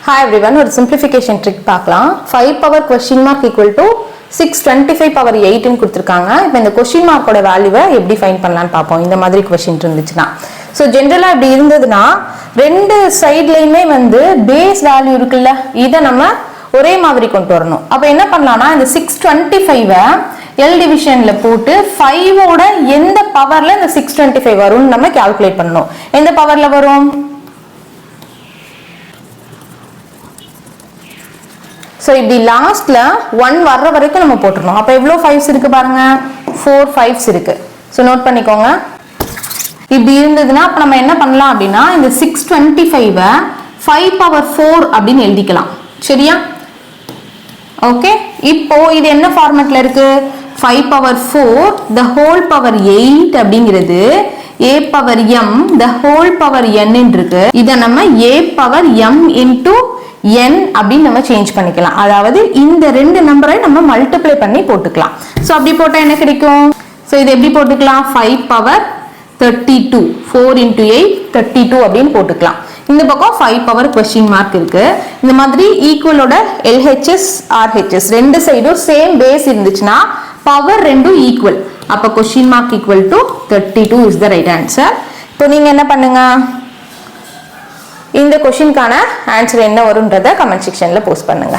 Hi everyone, ஒரு simplification trick பார்க்கலாம். 5 power question mark equal to 625 power 8 ன்னு கொடுத்திருக்காங்க. இப்போ இந்த question mark ஓட வேல்யூவை எப்படி ஃபைண்ட் பண்ணலாம்னு பார்ப்போம். இந்த மாதிரி question இருந்துச்சுனா. So generally இப்படி இருந்ததுனா ரெண்டு சைடுலயுமே வந்து பேஸ் வேல்யூ இருக்குல்ல, இத நம்ம ஒரே மாதிரி கொண்டு வரணும். அப்ப என்ன பண்ணலாம்னா இந்த 625 L divisionல போட்டு 5 ஓட எந்த பவர்ல இந்த 625 வரும்னு நம்ம கால்குலேட் பண்ணனும். எந்த பவர்ல வரும்? So இப்படி லாஸ்ட்ல 1 வர்ற வரைக்கும் நம்ம போட்டுறணும். அப்ப எவ்வளவு 5s இருக்கு பாருங்க, 4 5s இருக்கு. சோ நோட் பண்ணிக்கோங்க. இப்படி இருந்ததுன்னா அப்ப நம்ம என்ன பண்ணலாம் அப்படினா இந்த 625 5 power 4 அப்படினு எழுதிக்கலாம். சரியா? ஓகே, இப்போ இது என்ன ஃபார்மட்ல இருக்கு? 5 power 4 the whole power 8 அப்படிங்கிறது a power m the whole power n ன்னு இருக்கு. இத நம்ம a power m into n அப்படின்னு நம்ம சேஞ்ச் பண்ணிக்கலாம். அதாவது இந்த ரெண்டு நம்பரை நம்ம மல்டிப்ளை பண்ணி போட்டுக்கலாம். சோ அப்படி போட்டா என்ன கிடைக்கும்? சோ இது எப்படி போட்டுக்கலாம்? 5 power 32 4 into 8 32 அப்படின்னு போட்டுக்கலாம். இந்த பக்கம் 5 power question mark இருக்கு. இந்த மாதிரி ஈக்குவலோட LHS RHS ரெண்டு சைடும் சேம் பேஸ் இருந்துச்சுன்னா பவர் ரெண்டும் ஈக்குவல். அப்ப question mark equal to 32 is the right answer. இப்போ நீங்க என்ன பண்ணுங்க, இந்த क्वेश्चनக்கான ஆன்சர் என்ன வரும்ன்றதை கமெண்ட் செக்ஷன்ல போஸ்ட் பண்ணுங்க.